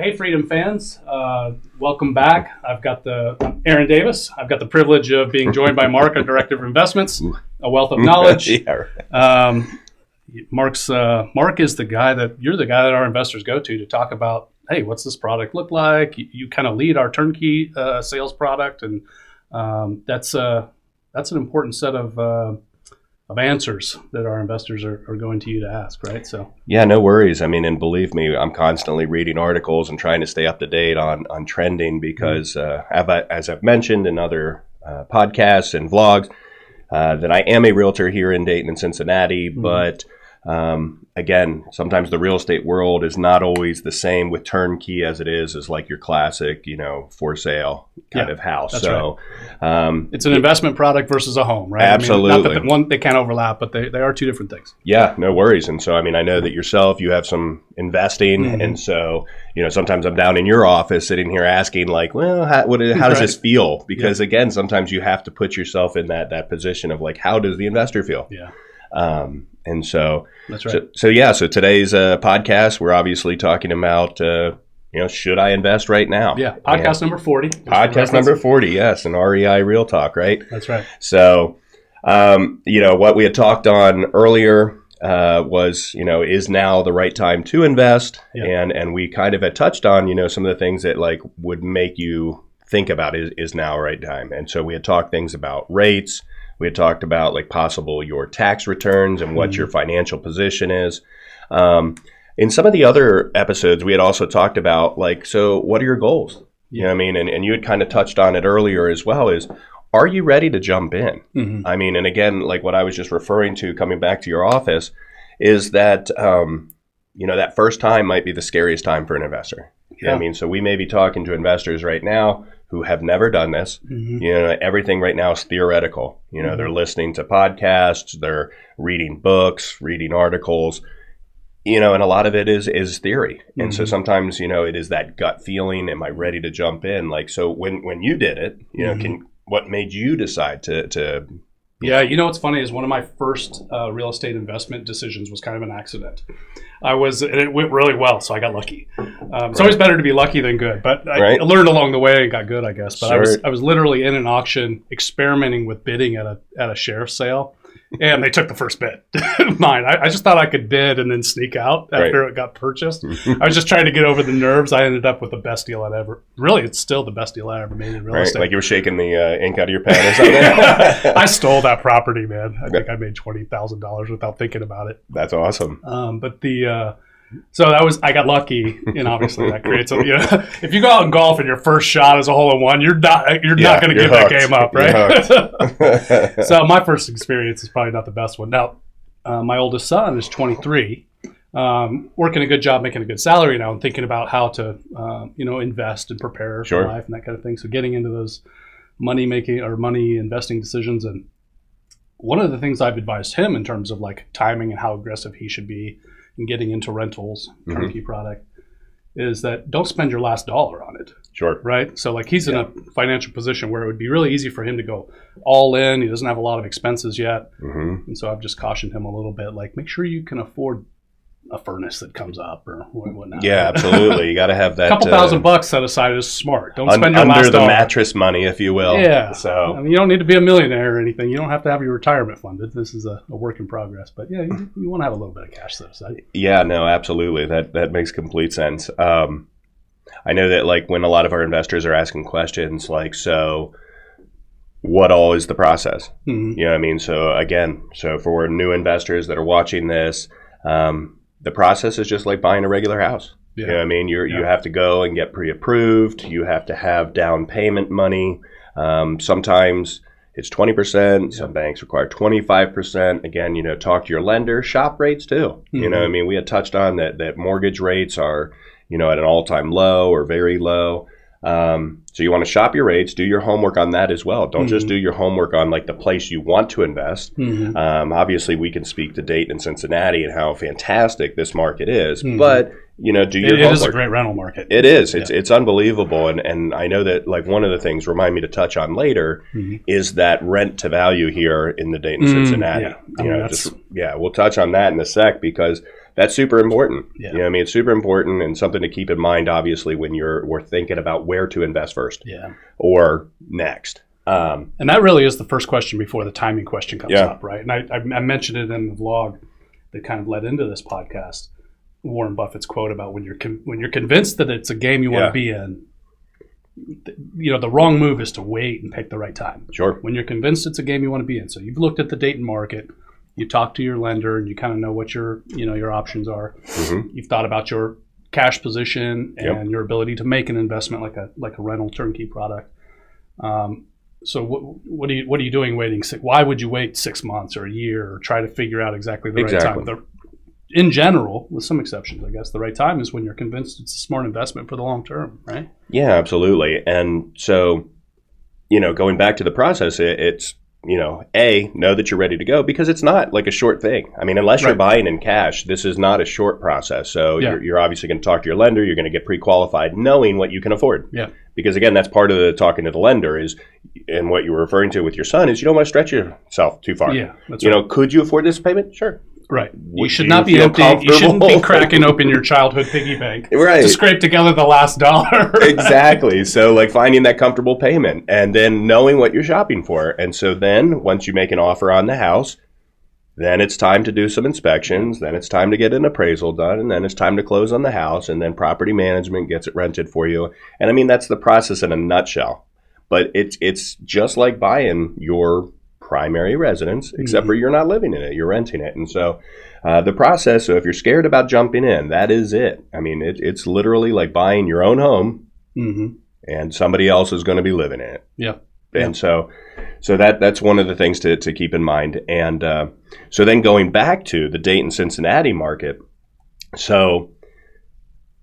Hey, Freedom fans. Welcome back. I'm Aaron Davis. I've got the privilege of being joined by Mark, our Director of Investments, a wealth of knowledge. Yeah, right. Mark is the guy that our investors go to talk about, hey, what's this product look like? You kind of lead our turnkey sales product, and that's an important set of answers that our investors are going to you to ask, right? So yeah, no worries. I mean, and believe me, I'm constantly reading articles and trying to stay up to date on trending because as I've mentioned in other podcasts and vlogs, that I am a realtor here in Dayton and Cincinnati, but again, sometimes the real estate world is not always the same with turnkey as it is as like your classic, for sale kind of house. That's so right. It's an investment product versus a home, right? Absolutely. I mean, they can't overlap, but they are two different things. Yeah, no worries. And so, I mean, I know that yourself, you have some investing. And so, sometimes I'm down in your office sitting here asking like, well, how does this feel? Because again, sometimes you have to put yourself in that position of like, how does the investor feel? Yeah. And so, that's right. So today's podcast, we're obviously talking about, should I invest right now? Yeah. Podcast number 40. Podcast number 40. Yes. An REI Real Talk, right? That's right. So, what we had talked on earlier, was, is now the right time to invest? Yeah. And we kind of had touched on, some of the things that like would make you think about is now the right time. And so we had talked things about rates. We had talked about like possible your tax returns and what your financial position is. In some of the other episodes, we had also talked about like, so what are your goals? You know what I mean? And you had kind of touched on it earlier as well is, are you ready to jump in? I mean, and again, like what I was just referring to coming back to your office is that, that first time might be the scariest time for an investor. You know what I mean? So we may be talking to investors right now who have never done this. Everything right now is theoretical. They're listening to podcasts, they're reading books, reading articles, and a lot of it is theory. And so sometimes, it is that gut feeling, am I ready to jump in? Like, so when you did it, what made you decide to Yeah, what's funny is one of my first real estate investment decisions was kind of an accident. And it went really well, so I got lucky. It's always better to be lucky than good, but I learned along the way and got good, I guess. But I was literally in an auction experimenting with bidding at a sheriff's sale, and they took the first bid. Mine. I just thought I could bid and then sneak out after it got purchased. I was just trying to get over the nerves. I ended up with the best deal it's still the best deal I ever made in real estate. Like you were shaking the ink out of your pen or something? I stole that property, man. I think I made $20,000 without thinking about it. That's awesome. But I got lucky, and obviously that creates if you go out and golf and your first shot is a hole in one, you're not going to give that game up, right? So my first experience is probably not the best one. Now, my oldest son is 23, working a good job, making a good salary now, and thinking about how to, invest and prepare for life and that kind of thing. So getting into those money investing decisions. And one of the things I've advised him in terms of like timing and how aggressive he should be in getting into rentals, turnkey product, is that don't spend your last dollar on it. Sure. Right? So like he's in a financial position where it would be really easy for him to go all in. He doesn't have a lot of expenses yet. And so I've just cautioned him a little bit, like make sure you can afford a furnace that comes up or whatnot. Yeah, absolutely. You got to have that. A couple $1,000 set aside is smart. Don't spend your last under the dollar. Mattress money, if you will. Yeah. So I mean, you don't need to be a millionaire or anything. You don't have to have your retirement funded. This is a work in progress. But yeah, you want to have a little bit of cash set aside. Yeah, no, absolutely. That makes complete sense. I know that like when a lot of our investors are asking questions like, so what all is the process? You know what I mean? So again, for new investors that are watching this, the process is just like buying a regular house. Yeah. You know what I mean? You have to go and get pre-approved. You have to have down payment money. Sometimes it's 20%. Some banks require 25%. Again, talk to your lender. Shop rates too. You know what I mean? We had touched on that mortgage rates are, at an all-time low or very low. So you want to shop your rates, do your homework on that as well. Don't just do your homework on like the place you want to invest. Obviously, we can speak to Dayton and Cincinnati and how fantastic this market is, but do your homework. It is a great rental market. It is. It's unbelievable, and I know that like one of the things remind me to touch on later is that rent to value here in the Dayton Cincinnati. We'll touch on that in a sec because that's super important. Yeah. You know what I mean? It's super important and something to keep in mind, obviously, when we're thinking about where to invest first or next. And that really is the first question before the timing question comes up, right? And I mentioned it in the vlog that kind of led into this podcast. Warren Buffett's quote about when you're convinced that it's a game you want to be in, you know, the wrong move is to wait and pick the right time. Sure. When you're convinced it's a game you want to be in. So you've looked at the Dayton market, you talk to your lender, and you kind of know what your options are. Mm-hmm. You've thought about your cash position and your ability to make an investment like a rental turnkey product. So what are you doing waiting? Why would you wait 6 months or a year or try to figure out exactly the right time? In general, with some exceptions, I guess, the right time is when you're convinced it's a smart investment for the long term, right? Yeah, absolutely. And so, you know, going back to the process, it's, you know, know that you're ready to go, because it's not like a short thing. I mean, unless you're buying in cash, this is not a short process. So you're obviously going to talk to your lender. You're going to get pre-qualified knowing what you can afford. Yeah. Because, again, that's part of the talking to the lender is, and what you were referring to with your son is you don't want to stretch yourself too far. Yeah, that's right. You know, could you afford this payment? Sure. Right. You should not be empty. You shouldn't be cracking open your childhood piggy bank to scrape together the last dollar. Exactly. So like finding that comfortable payment and then knowing what you're shopping for. And so then once you make an offer on the house, then it's time to do some inspections. Then it's time to get an appraisal done. And then it's time to close on the house. And then property management gets it rented for you. And I mean, that's the process in a nutshell. But it's just like buying your primary residence, except for you're not living in it, you're renting it. And so the process, so if you're scared about jumping in, that is it. I mean, it's literally like buying your own home and somebody else is going to be living in it. Yeah. And so that's one of the things to keep in mind. And so then going back to the Dayton, Cincinnati market, so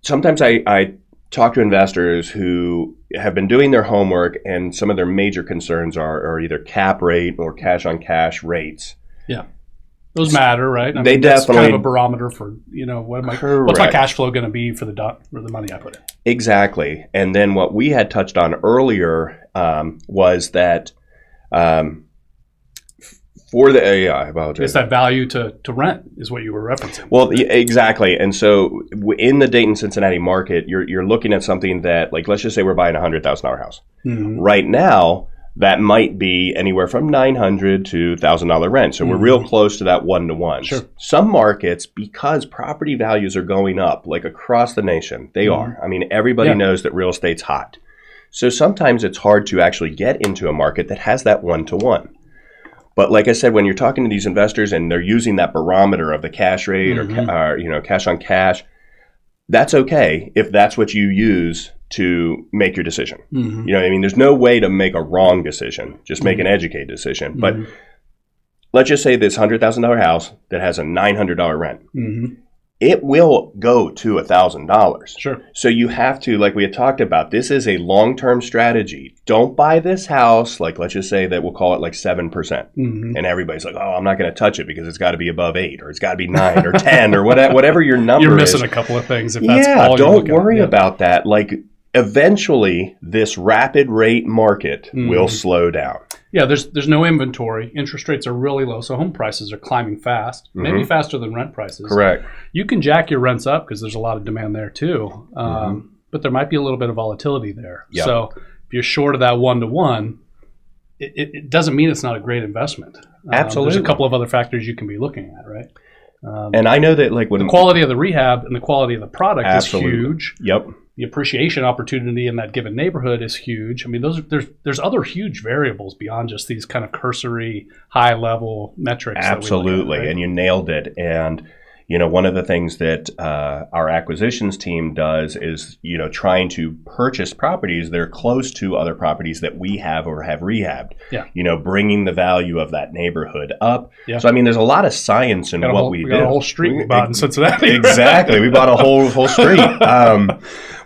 sometimes I talk to investors who have been doing their homework, and some of their major concerns are either cap rate or cash on cash rates. Yeah. Those matter, right? I mean, that's kind of a barometer for, you know, what's my cash flow going to be for the money I put in. Exactly. And then what we had touched on earlier was that for the I apologize. It's that value to rent is what you were referencing. Well, exactly. And so in the Dayton, Cincinnati market, you're looking at something that, like, let's just say we're buying a $100,000 house. Mm-hmm. Right now, that might be anywhere from $900 to $1,000 rent. So we're real close to that 1-to-1. Sure. Some markets, because property values are going up, like across the nation, they are. I mean, everybody knows that real estate's hot. So sometimes it's hard to actually get into a market that has that 1-to-1. But like I said, when you're talking to these investors and they're using that barometer of the cash rate or you know, cash on cash, that's okay if that's what you use to make your decision. You know what I mean? There's no way to make a wrong decision. Just make an educated decision. But let's just say this $100,000 house that has a $900 rent. It will go to $1,000. Sure. So you have to, like we had talked about, this is a long-term strategy. Don't buy this house, like let's just say that we'll call it like 7%. And everybody's like, oh, I'm not going to touch it because it's got to be above 8 or it's got to be 9 or 10 or whatever your number is. You're missing a couple of things if that's all you're looking at. Don't worry about that. Like eventually this rapid rate market will slow down. Yeah, there's no inventory. Interest rates are really low, so home prices are climbing fast, maybe faster than rent prices. Correct. You can jack your rents up because there's a lot of demand there too, but there might be a little bit of volatility there. Yep. So if you're short of that 1-to-1, it doesn't mean it's not a great investment. Absolutely. There's a couple of other factors you can be looking at, right? And I know that like when the quality of the rehab and the quality of the product is huge. Yep. The appreciation opportunity in that given neighborhood is huge. I mean, there's other huge variables beyond just these kind of cursory high level metrics. Absolutely, right? And you nailed it. And you know, one of the things that our acquisitions team does is, you know, trying to purchase properties that are close to other properties that we have or have rehabbed. Yeah. You know, bringing the value of that neighborhood up. Yeah. So I mean, there's a lot of science in what we do. We got a whole street we bought in Cincinnati. Exactly, we bought a whole street.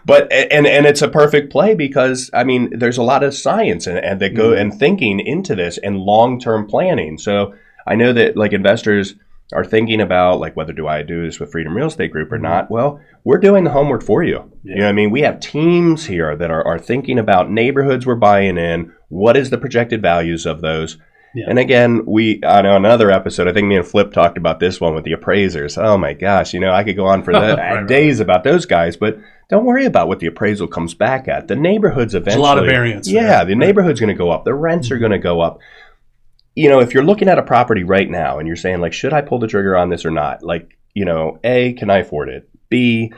But it's a perfect play because I mean, there's a lot of science and that go and thinking into this and long-term planning. So I know that like investors are thinking about like, whether do I do this with Freedom Real Estate Group or not? Well, we're doing the homework for you. Yeah. You know what I mean? We have teams here that are thinking about neighborhoods we're buying in. What is the projected values of those? Yeah. And again, on another episode, I think me and Flip talked about this one with the appraisers. Oh my gosh, I could go on for days about those guys, but don't worry about what the appraisal comes back at. The neighborhood's eventually... There's a lot of variance. Yeah, the neighborhood's going to go up. The rents are going to go up. If you're looking at a property right now and you're saying, like, should I pull the trigger on this or not? Like, A, can I afford it? B,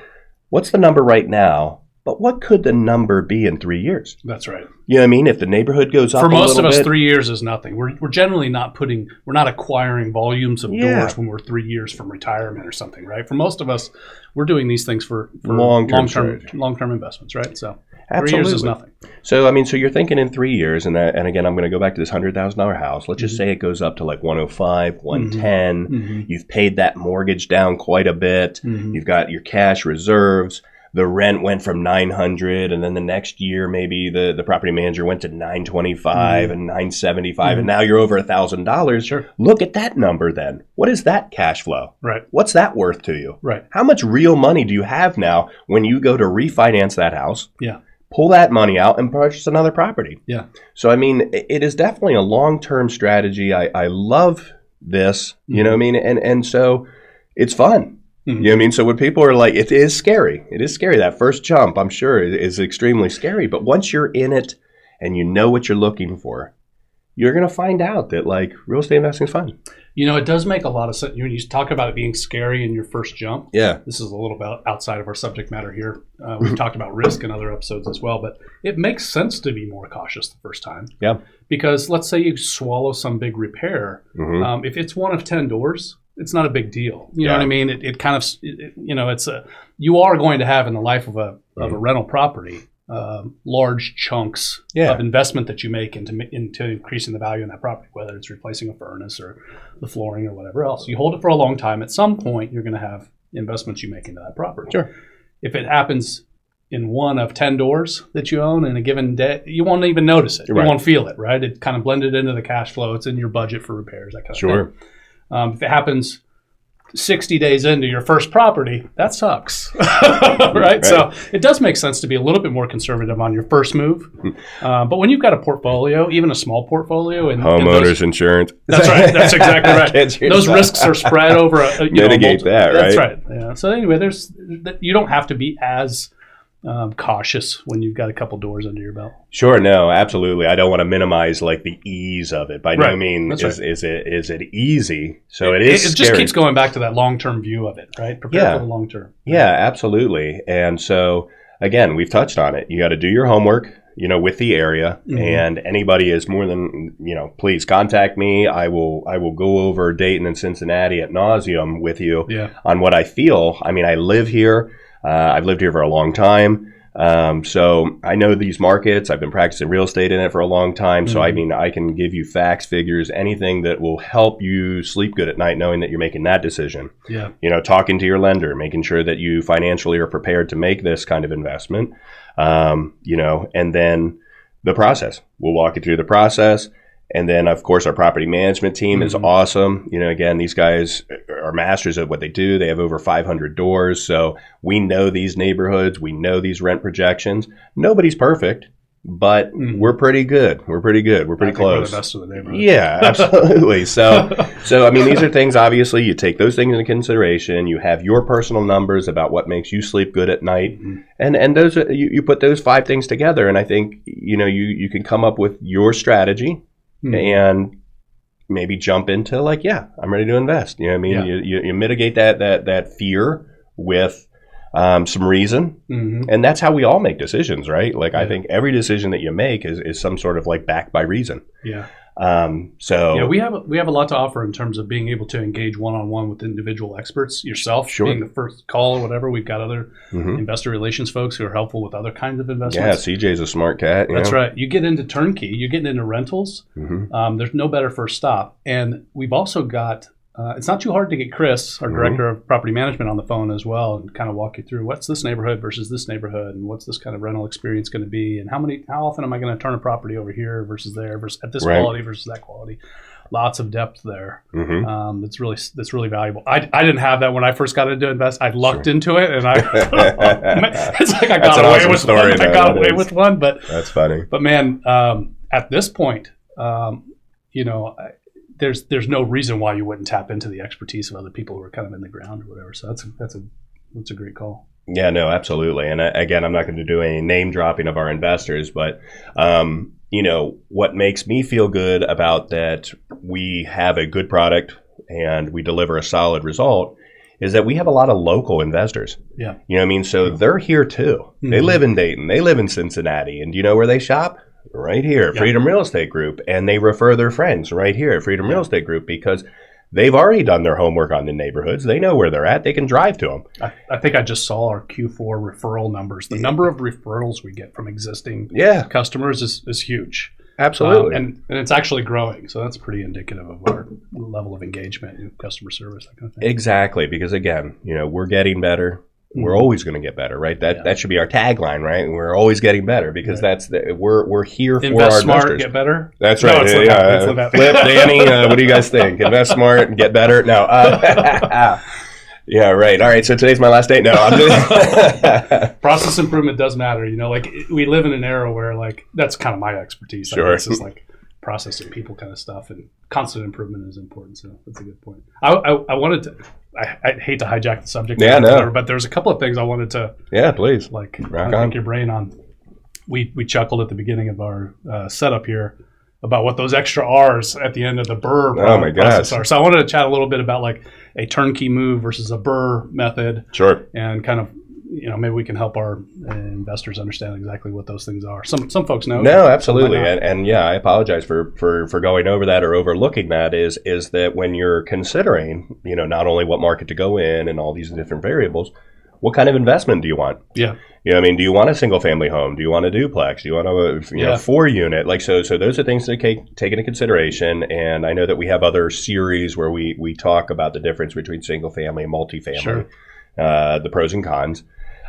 what's the number right now? But what could the number be in 3 years? That's right. You know what I mean? If the neighborhood goes up a little bit. For most of us, 3 years is nothing. We're generally we're not acquiring volumes of doors when we're 3 years from retirement or something, right? For most of us, we're doing these things for long-term investments, right? So Absolutely. 3 years is nothing. So you're thinking in 3 years, and again, I'm going to go back to this $100,000 house. Let's just say it goes up to like 105, 110. Mm-hmm. You've paid that mortgage down quite a bit. Mm-hmm. You've got your cash reserves. The rent went from $900, and then the next year maybe the property manager went to $925 and $975, and now you're over $1,000. Sure. Look at that number then. What is that cash flow? Right. What's that worth to you? Right. How much real money do you have now when you go to refinance that house? Yeah. Pull that money out and purchase another property. Yeah. So, I mean, it is definitely a long-term strategy. I love this, you know what I mean? And so it's fun. You know what I mean? So when people are like, it is scary. It is scary. That first jump, I'm sure, is extremely scary. But once you're in it and you know what you're looking for, you're going to find out that, like, real estate investing is fun. It does make a lot of sense. When you talk about it being scary in your first jump, this is a little bit outside of our subject matter here. We've talked about risk in other episodes as well, but it makes sense to be more cautious the first time. Yeah. Because let's say you swallow some big repair. If it's one of 10 doors, it's not a big deal. You know what I mean? It kind of, it's you are going to have in the life of a rental property, large chunks of investment that you make into increasing the value in that property, whether it's replacing a furnace or the flooring or whatever else. You hold it for a long time. At some point, you're going to have investments you make into that property. Sure. If it happens in one of 10 doors that you own in a given day, you won't even notice it. Right. You won't feel it, right? It kind of blended into the cash flow. It's in your budget for repairs, that kind of thing. If it happens 60 days into your first property, that sucks, right? So it does make sense to be a little bit more conservative on your first move. But when you've got a portfolio, even a small portfolio, and homeowners insurance, that's right. That's exactly right. Those risks are spread over mitigate that, right? That's right. Yeah. So anyway, you don't have to be as cautious when you've got a couple doors under your belt. Sure, no, absolutely. I don't want to minimize like the ease of it. By no means is it easy. So it is. It just keeps going back to that long-term view of it, right? Prepare for the long term. Yeah, absolutely. And so again, we've touched on it. You got to do your homework, with the area, and anybody is more than, please contact me. I will go over Dayton and Cincinnati ad nauseum with you on what I feel. I mean, I live here. I've lived here for a long time. So I know these markets. I've been practicing real estate in it for a long time. So, I mean, I can give you facts, figures, anything that will help you sleep good at night knowing that you're making that decision. Yeah. Talking to your lender, making sure that you financially are prepared to make this kind of investment, and then the process. We'll walk you through the process. And then, of course, our property management team is awesome. Again, these guys are masters at what they do. They have over 500 doors. So we know these neighborhoods. We know these rent projections. Nobody's perfect, but we're pretty good. We're pretty good. We're pretty close. We're the best of the neighborhood. Yeah, absolutely. So, I mean, these are things, obviously, you take those things into consideration. You have your personal numbers about what makes you sleep good at night. And those you put those 5 things together. And I think, you can come up with your strategy. And maybe jump into like, I'm ready to invest. You know what I mean? Yeah. You mitigate that fear with some reason. And that's how we all make decisions, right? Like, I think every decision that you make is some sort of like backed by reason. Yeah. So we have a lot to offer in terms of being able to engage one-on-one with individual experts, yourself being the first call or whatever. We've got other investor relations folks who are helpful with other kinds of investments. Yeah, CJ's a smart cat. That's right. You get into turnkey, you're getting into rentals. There's no better first stop. And we've also got it's not too hard to get Chris, our director of property management, on the phone as well and kind of walk you through what's this neighborhood versus this neighborhood and what's this kind of rental experience going to be and how often am I going to turn a property over here versus there versus at this quality versus that quality. Lots of depth there. That's really valuable. I didn't have that when I first got into invest. I lucked into it, and it's like I got away with one. I got away with one, but that's funny. But man, at this point, there's no reason why you wouldn't tap into the expertise of other people who are kind of in the ground or whatever. So that's a great call. Yeah, no, absolutely. And again, I'm not going to do any name dropping of our investors, but what makes me feel good about that we have a good product and we deliver a solid result is that we have a lot of local investors. Yeah. You know what I mean? So they're here too. Mm-hmm. They live in Dayton. They live in Cincinnati. And do you know where they shop? Right here, Freedom Real Estate Group. And they refer their friends right here at Freedom Real Estate Group because they've already done their homework on the neighborhoods. They know where they're at. They can drive to them. I think I just saw our Q4 referral numbers. The number of referrals we get from existing customers is huge. Absolutely. And it's actually growing. So that's pretty indicative of our level of engagement and customer service, that kind of thing. Exactly. Because again, we're getting better. We're always going to get better, right? That should be our tagline, right? We're always getting better because we're here for our investors. Invest smart, get better. That's right. Flip, Danny, what do you guys think? Invest smart and get better. No. Yeah, right. All right. So today's my last day. No, I'm just process improvement does matter. We live in an era where that's kind of my expertise. Sure. This is process and people kind of stuff, and constant improvement is important. So that's a good point. I wanted to. I hate to hijack the subject. Yeah, no. But there's a couple of things I wanted to. Yeah, please. Pick your brain on. We chuckled at the beginning of our setup here about what those extra R's at the end of the Bur process are. So I wanted to chat a little bit about a turnkey move versus a Bur method. Sure. And kind of, maybe we can help our investors understand exactly what those things are. Some folks know. No, absolutely. And I apologize for going over that or overlooking that is that when you're considering, not only what market to go in and all these different variables, what kind of investment do you want? Yeah. Do you want a single family home? Do you want a duplex? Do you want a 4-unit? So those are things to take into consideration. And I know that we have other series where we talk about the difference between single family and multifamily, sure. The pros and cons.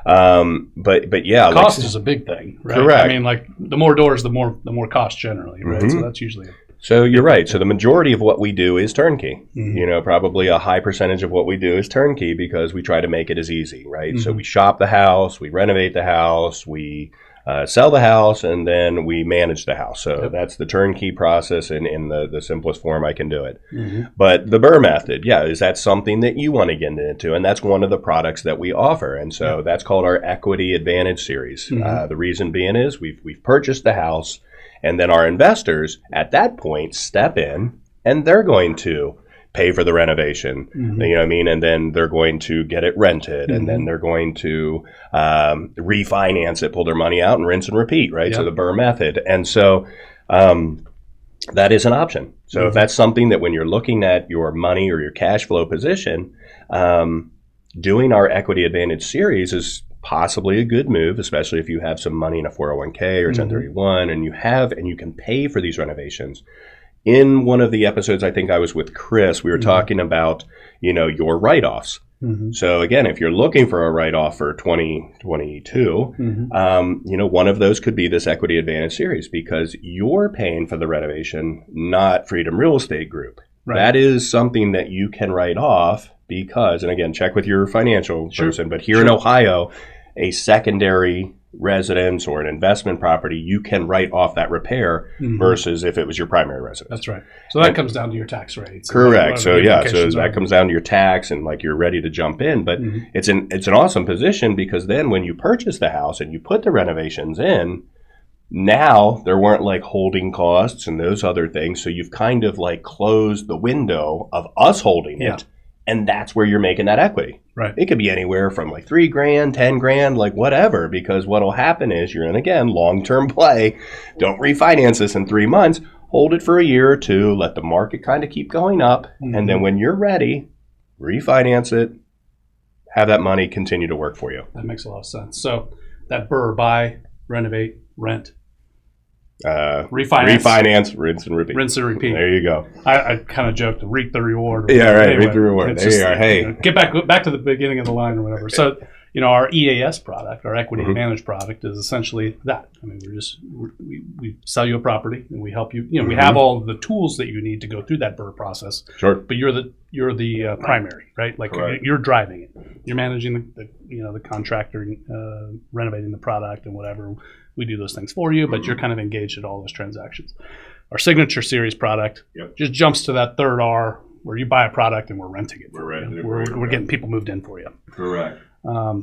But yeah, cost is a big thing, right? Correct. I mean, the more doors, the more cost generally, right? Mm-hmm. So that's usually. So you're right. So the majority of what we do is turnkey. Mm-hmm. Probably a high percentage of what we do is turnkey because we try to make it as easy, right? Mm-hmm. So we shop the house, we renovate the house, we sell the house, and then we manage the house. So that's the turnkey process in the simplest form I can do it. Mm-hmm. But the Bur method, is that something that you want to get into? And that's one of the products that we offer. And so that's called our Equity Advantage Series. Mm-hmm. The reason being is we've purchased the house, and then our investors at that point step in, and they're going to pay for the renovation, mm-hmm. You know what I mean? And then they're going to get it rented, mm-hmm. and then they're going to refinance it, pull their money out, and rinse and repeat, right? Yep. So the Bur method. And so that is an option. So mm-hmm. if that's something that when you're looking at your money or your cash flow position, doing our Equity Advantage Series is possibly a good move, especially if you have some money in a 401k or 1031 mm-hmm. and you can pay for these renovations. In one of the episodes, I think I was with Chris, we were mm-hmm. talking about, your write-offs. Mm-hmm. So again, if you're looking for a write-off for 2022, mm-hmm. One of those could be this Equity Advantage Series because you're paying for the renovation, not Freedom Real Estate Group. Right. That is something that you can write off because, and again, check with your financial person, but here in Ohio, a secondary residence or an investment property, you can write off that repair mm-hmm. versus if it was your primary residence. That's right. So that comes down to your tax rates. Correct. So that comes down to your tax and you're ready to jump in. But mm-hmm. it's an awesome position because then when you purchase the house and you put the renovations in, now there weren't holding costs and those other things. So you've kind of closed the window of us holding it. And that's where you're making that equity. Right. It could be anywhere from $3,000, $10,000, whatever, because what'll happen is you're in, again, long-term play. Don't refinance this in 3 months. Hold it for a year or two. Let the market kind of keep going up. Mm-hmm. And then when you're ready, refinance it. Have that money continue to work for you. That makes a lot of sense. So that Bur, buy, renovate, rent. Refinance, rinse and repeat. There you go. I kind of joked, reap the reward. Yeah, right. Anyway, reap the reward. There you are. Hey, get back to the beginning of the line or whatever. So, our EAS product, our Equity mm-hmm. Advantage product, is essentially that. I mean, we sell you a property and we help you. Mm-hmm. We have all the tools that you need to go through that Bur process. Sure. But you're the primary, right? You're driving it. You're managing the contractor, renovating the product and whatever. We do those things for you, but you're kind of engaged in all those transactions. Our Signature Series product just jumps to that third R where you buy a product and we're renting it. We're getting people moved in for you. Correct.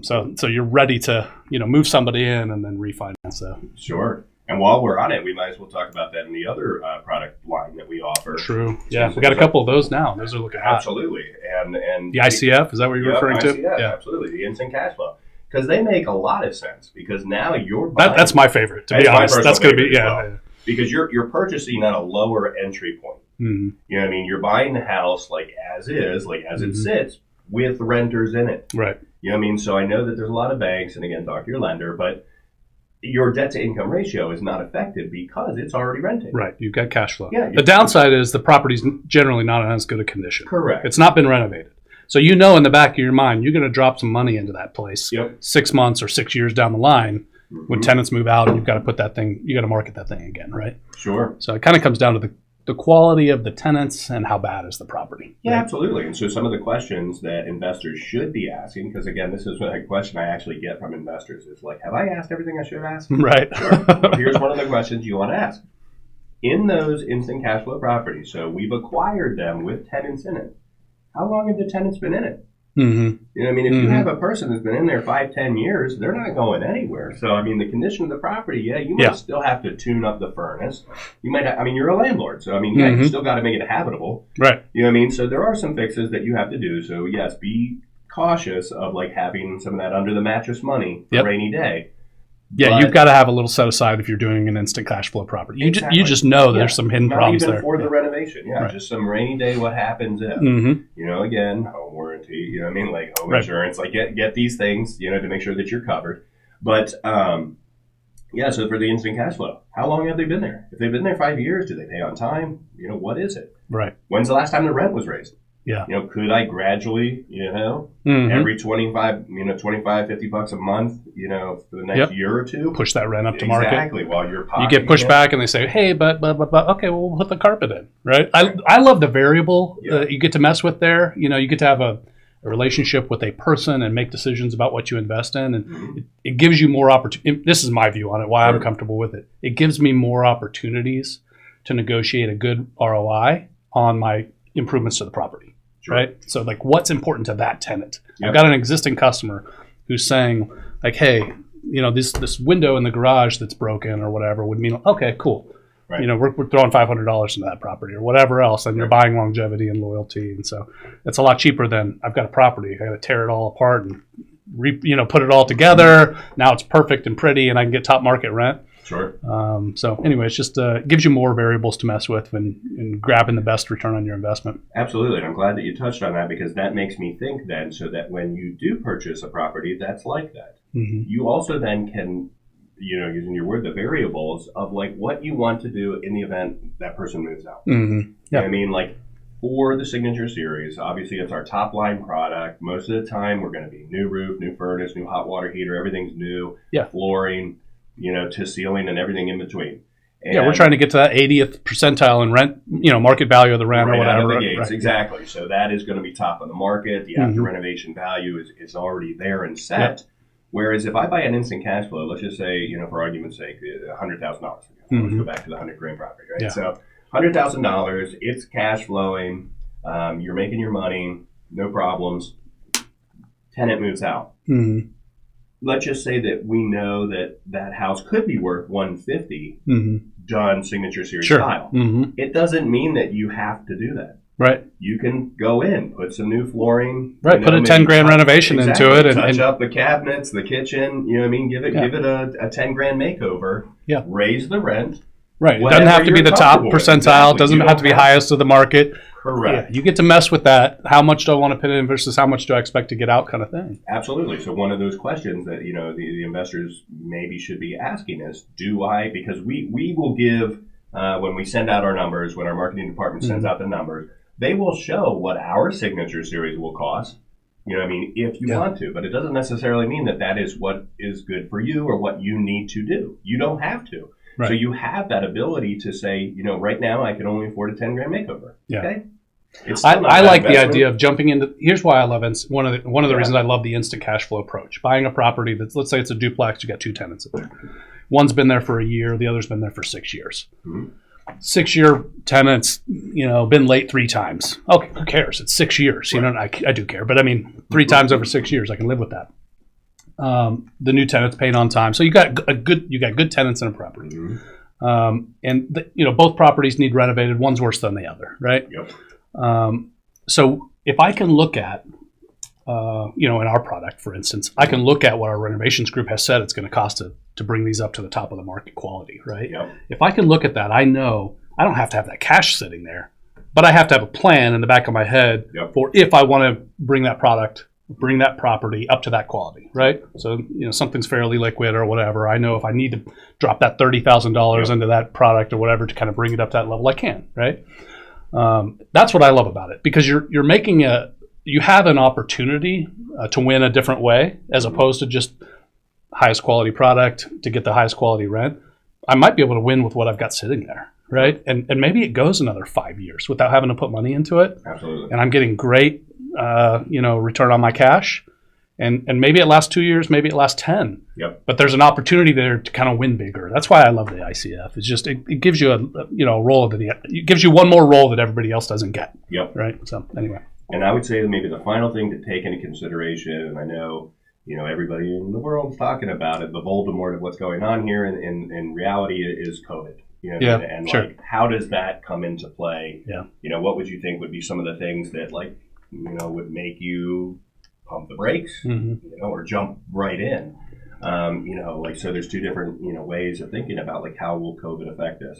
So you're ready to move somebody in and then refinance. So sure. And while we're on it, we might as well talk about that in the other product line that we offer. True. Yeah, we got a couple of those now. Those are looking hot. Absolutely. And the ICF, is that what you're referring to? Yeah, absolutely. The instant cash flow. Because they make a lot of sense. Because now you're buying. That's my favorite, to be honest. That's going to be, Because you're purchasing at a lower entry point. Mm-hmm. You know what I mean? You're buying the house like as is, like as it sits, with renters in it. Right. You know what I mean? So I know that there's a lot of banks, and again, talk to your lender, but your debt to income ratio is not affected because it's already rented. Right. You've got cash flow. Yeah, the downside is the property's generally not in as good a condition. Correct. It's not been renovated. So in the back of your mind, you're going to drop some money into that place 6 months or 6 years down the line when tenants move out and you've got to put that thing, you got to market that thing again, right? Sure. So it kind of comes down to the quality of the tenants and how bad is the property. Yeah, right? Absolutely. And so some of the questions that investors should be asking, because again, this is a question I actually get from investors, is like, have I asked everything I should ask? Right. Sure. Well, here's one of the questions you want to ask. In those instant cash flow properties, so we've acquired them with tenants in it, how long have the tenants been in it? Mm-hmm. You know what I mean? If you have a person who's been in there 5-10 years, they're not going anywhere. So, I mean, the condition of the property, you might still have to tune up the furnace. You might you're a landlord. So, I mean, you still got to make it habitable. Right. You know what I mean? So, there are some fixes that you have to do. So, yes, be cautious of, like, having some of that under the mattress money for a rainy day. Yeah, but you've got to have a little set aside if you're doing an instant cash flow property. You just know there's some hidden problems there. Not even for the renovation. Just some rainy day, what happens if. Again, home warranty, you know what I mean? Like home insurance, like get these things, to make sure that you're covered. But, so for the instant cash flow, how long have they been there? If they've been there 5 years, do they pay on time? What is it? Right. When's the last time the rent was raised? Yeah. Could I gradually, every 25, $50 a month, for the next year or two, push that rent up to market. Exactly. While you're you get pushed back and they say, hey, but okay, well, we'll put the carpet in, right? I love the variable that you get to mess with there. You get to have a relationship with a person and make decisions about what you invest in. And it gives you more opportunity. This is my view on it, why I'm comfortable with it. It gives me more opportunities to negotiate a good ROI on my improvements to the property. Right. So like what's important to that tenant? I've got an existing customer who's saying like, hey, this window in the garage that's broken or whatever would mean, okay, cool. Right. We're throwing $500 into that property or whatever else. And you're buying longevity and loyalty. And so it's a lot cheaper than I've got a property. I got to tear it all apart and put it all together. Now it's perfect and pretty and I can get top market rent. Sure. So anyway, it's just gives you more variables to mess with when grabbing the best return on your investment. Absolutely. And I'm glad that you touched on that because that makes me think then so that when you do purchase a property that's like that, you also then can, using your word, the variables of like what you want to do in the event that person moves out. You know what I mean? Like for the Signature Series, obviously it's our top line product. Most of the time we're going to be new roof, new furnace, new hot water heater, everything's new, flooring, to ceiling and everything in between. And we're trying to get to that 80th percentile in rent, market value of the rent or whatever. Out of the gates, exactly. So that is going to be top of the market. The after renovation value is already there and set. Whereas if I buy an instant cash flow, let's just say, for argument's sake, $100,000. Let's go back to the $100,000 property, right? So $100,000, it's cash flowing. You're making your money, no problems. Tenant moves out. Let's just say that we know that house could be worth $150 done Signature Series style. It doesn't mean that you have to do that. Right. You can go in, put some new flooring. Right. Put a $10,000 renovation into it. Touch up the cabinets, the kitchen. Give it a $10,000 makeover. Yeah. Raise the rent. Right. It doesn't have to be the top percentile. It doesn't have to be highest of the market. Correct. Yeah, you get to mess with that. How much do I want to put in versus how much do I expect to get out kind of thing. Absolutely. So one of those questions that, the investors maybe should be asking is, because we will give, when we send out our numbers, when our marketing department sends out the numbers, they will show what our Signature Series will cost. If you want to, but it doesn't necessarily mean that is what is good for you or what you need to do. You don't have to. Right. So you have that ability to say, right now I can only afford a $10,000 makeover. Yeah. Okay. I like the idea of jumping into. Here's why I love it. One of the reasons I love the instant cash flow approach. Buying a property that's, let's say it's a duplex, you got two tenants in there. One's been there for a year, the other's been there for 6 years. 6-year tenants, been late 3 times. Okay, who cares? It's 6 years. I do care, but I mean, 3 times over 6 years, I can live with that. The new tenants paying on time, so you got good tenants in a property, and both properties need renovated. One's worse than the other, right? Yep. So if I can look at, in our product, for instance, I can look at what our renovations group has said it's going to cost to bring these up to the top of the market quality, right? Yep. If I can look at that, I know I don't have to have that cash sitting there, but I have to have a plan in the back of my head for if I want to bring that property up to that quality, right? So, something's fairly liquid or whatever. I know if I need to drop that $30,000 into that product or whatever to kind of bring it up to that level, I can, right? That's what I love about it, because you're making you have an opportunity to win a different way, as opposed to just highest quality product to get the highest quality rent. I might be able to win with what I've got sitting there, right? And maybe it goes another 5 years without having to put money into it. Absolutely. And I'm getting great, return on my cash. And maybe it lasts 2 years, maybe it lasts 10. Yep. But there's an opportunity there to kind of win bigger. That's why I love the ICF. It's just it gives you a role it gives you one more role that everybody else doesn't get. Yep. Right. So anyway. And I would say that maybe the final thing to take into consideration, and I know everybody in the world is talking about it, the Voldemort of what's going on here in reality is COVID. And sure. Like, how does that come into play? Yeah. What would you think would be some of the things that would make you pump the brakes, or jump right in? So there's 2 different, ways of thinking about how will COVID affect us.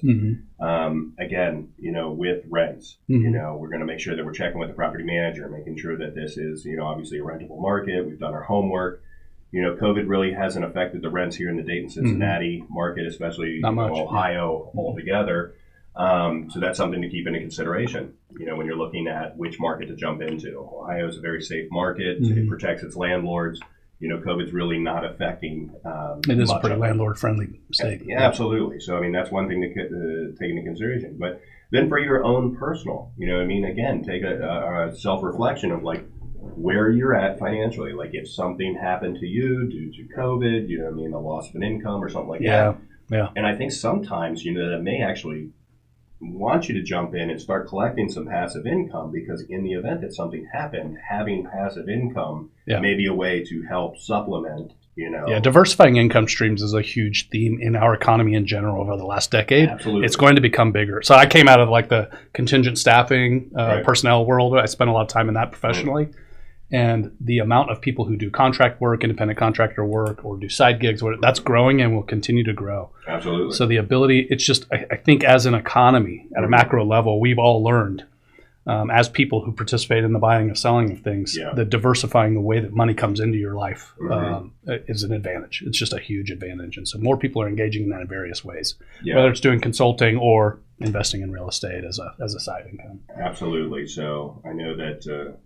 Again, with rents, we're going to make sure that we're checking with the property manager, making sure that this is, obviously a rentable market. We've done our homework. COVID really hasn't affected the rents here in the Dayton, Cincinnati market, especially Ohio altogether. So that's something to keep into consideration, when you're looking at which market to jump into. Ohio is a very safe market. It protects its landlords. COVID's really not affecting. It is a pretty landlord-friendly state. Yeah, absolutely. So, that's one thing to take into consideration. But then for your own personal, again, take a self-reflection of where you're at financially. If something happened to you due to COVID, the loss of an income or something like that. Yeah. And I think sometimes, that may actually want you to jump in and start collecting some passive income, because in the event that something happened, having passive income may be a way to help supplement, Yeah, diversifying income streams is a huge theme in our economy in general over the last decade. Absolutely. It's going to become bigger. So I came out of the contingent staffing personnel world. I spent a lot of time in that professionally. And the amount of people who do contract work, independent contractor work, or do side gigs, that's growing and will continue to grow. Absolutely. So the ability, it's just, I think as an economy at a macro level, we've all learned as people who participate in the buying and selling of things, that diversifying the way that money comes into your life is an advantage. It's just a huge advantage. And so more people are engaging in that in various ways, whether it's doing consulting or investing in real estate as a side income. Absolutely. So I know that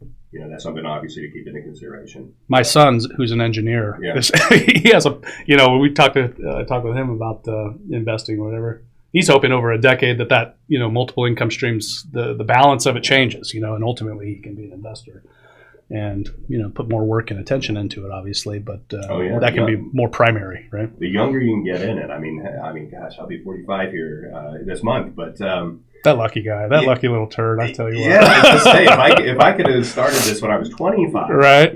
that's something obviously to keep into consideration. My son, who's an engineer, he has when we talk with him about investing or whatever, he's hoping over a decade that multiple income streams, the balance of it changes, and ultimately he can be an investor and, put more work and attention into it, obviously, but that can be more primary, right? The younger you can get in it. I mean, gosh, I'll be 45 here this month, but that lucky guy, lucky little turd, I tell you what. Yeah, I was just saying, if I could have started this when I was 25, right?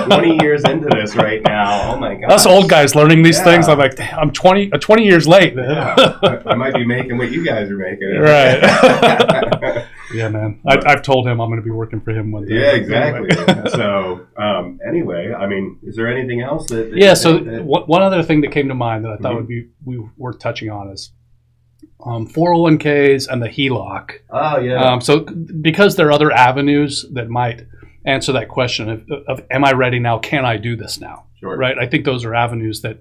20 years into this right now, oh my God. Us old guys learning these things, I'm like, I'm 20 years late. I might be making what you guys are making. Right. Yeah, man. I've told him I'm going to be working for him one day. Yeah, exactly. So, anyway, is there anything else that one other thing that came to mind that I thought would be worth touching on is 401ks and the HELOC. Oh, yeah. So because there are other avenues that might answer that question of am I ready now? Can I do this now? Sure. Right. I think those are avenues that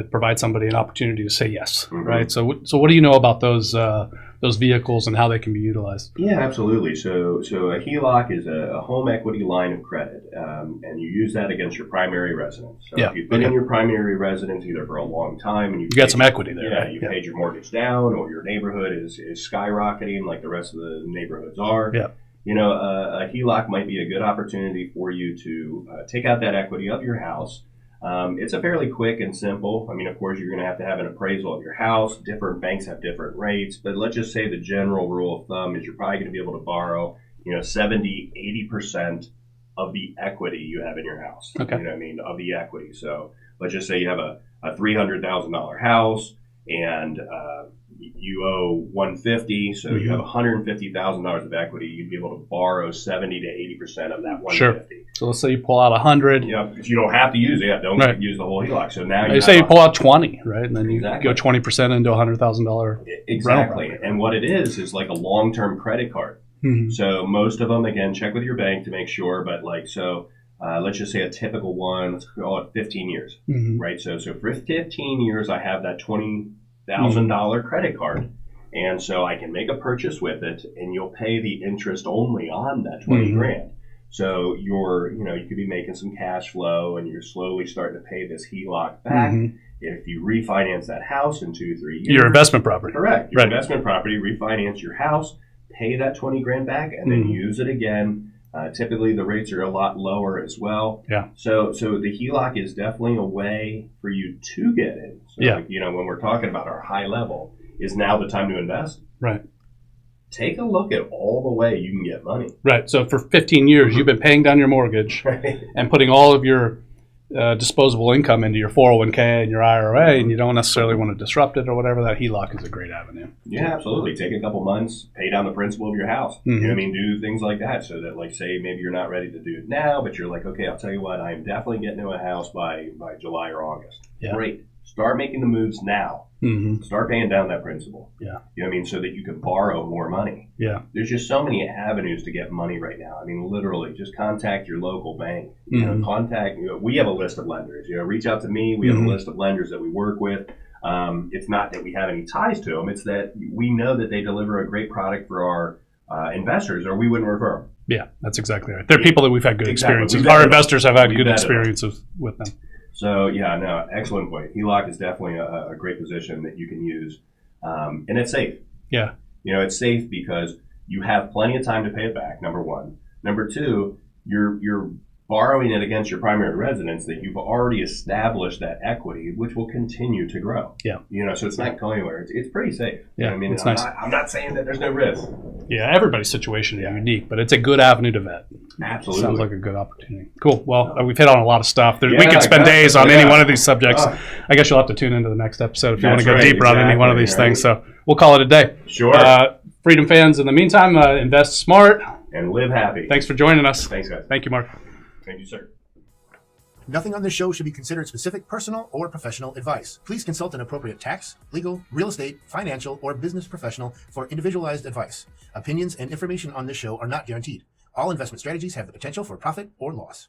provide somebody an opportunity to say yes. Right. So what do you know about those vehicles and how they can be utilized? Yeah, absolutely. So a HELOC is a home equity line of credit, and you use that against your primary residence. So if you've been in your primary residence either for a long time and you got some equity there. Yeah, you paid your mortgage down, or your neighborhood is skyrocketing like the rest of the neighborhoods are. Yeah. A HELOC might be a good opportunity for you to take out that equity of your house, It's a fairly quick and simple. I mean, of course, you're going to have an appraisal of your house. Different banks have different rates, but let's just say the general rule of thumb is you're probably going to be able to borrow, 70, 80% of the equity you have in your house. Okay. You know what I mean? Of the equity. So let's just say you have a $300,000 house and you owe $150, so you have $150,000 of equity. You'd be able to borrow 70 to 80% of that $150. Sure. So let's say you pull out 100. Yeah, because you don't have to use it. Yeah, don't use the whole HELOC. So now you say you pull out 20, right? And then you go 20% into $100,000. Exactly. And what it is like a long-term credit card. Mm-hmm. So most of them, again, check with your bank to make sure. But let's just say a typical one, let's call it 15 years, right? So for 15 years, I have that $20,000 credit card. And so I can make a purchase with it, and you'll pay the interest only on that 20 grand. So you could be making some cash flow, and you're slowly starting to pay this HELOC back. If you refinance that house in 2-3 years. Your investment property. Correct. Your investment property, refinance your house, pay that 20 grand back, and then use it again. Typically, the rates are a lot lower as well. Yeah. So the HELOC is definitely a way for you to get in. So when we're talking about our high level, is now the time to invest? Right. Take a look at all the way you can get money. Right. So for 15 years, you've been paying down your mortgage and putting all of your disposable income into your 401k and your IRA, and you don't necessarily want to disrupt it or whatever. That HELOC is a great avenue. Yeah, absolutely. Take a couple months, pay down the principal of your house. You know what I mean? Do things like that so that, say, maybe you're not ready to do it now, but you're like, okay, I'll tell you what, I am definitely getting to a house by July or August. Yeah. Great. Start making the moves now. Start paying down that principal. Yeah. You know what I mean? So that you can borrow more money. Yeah. There's just so many avenues to get money right now. I mean, literally, just contact your local bank. We have a list of lenders. Reach out to me. We have a list of lenders that we work with. It's not that we have any ties to them. It's that we know that they deliver a great product for our investors, or we wouldn't refer them. Yeah, that's exactly right. They're people that we've had good experiences. Our investors have had good experiences with them. So, excellent point. HELOC is definitely a great position that you can use. And it's safe. Yeah. It's safe because you have plenty of time to pay it back, number one. Number two, you're borrowing it against your primary residence that you've already established that equity, which will continue to grow. Yeah. So it's not going anywhere. It's pretty safe. Yeah, it's nice. I'm not saying that there's no risk. Yeah, everybody's situation is unique, but it's a good avenue to vet. Absolutely. Sounds like a good opportunity. Cool. Well, we've hit on a lot of stuff. We could spend days on any one of these subjects. I guess you'll have to tune into the next episode if you want to go deeper on any one of these things. So we'll call it a day. Sure. Freedom fans, in the meantime, invest smart. And live happy. Thanks for joining us. Thanks, guys. Thank you, Mark. Thank you, sir. Nothing on this show should be considered specific personal or professional advice. Please consult an appropriate tax, legal, real estate, financial, or business professional for individualized advice. Opinions and information on this show are not guaranteed. All investment strategies have the potential for profit or loss.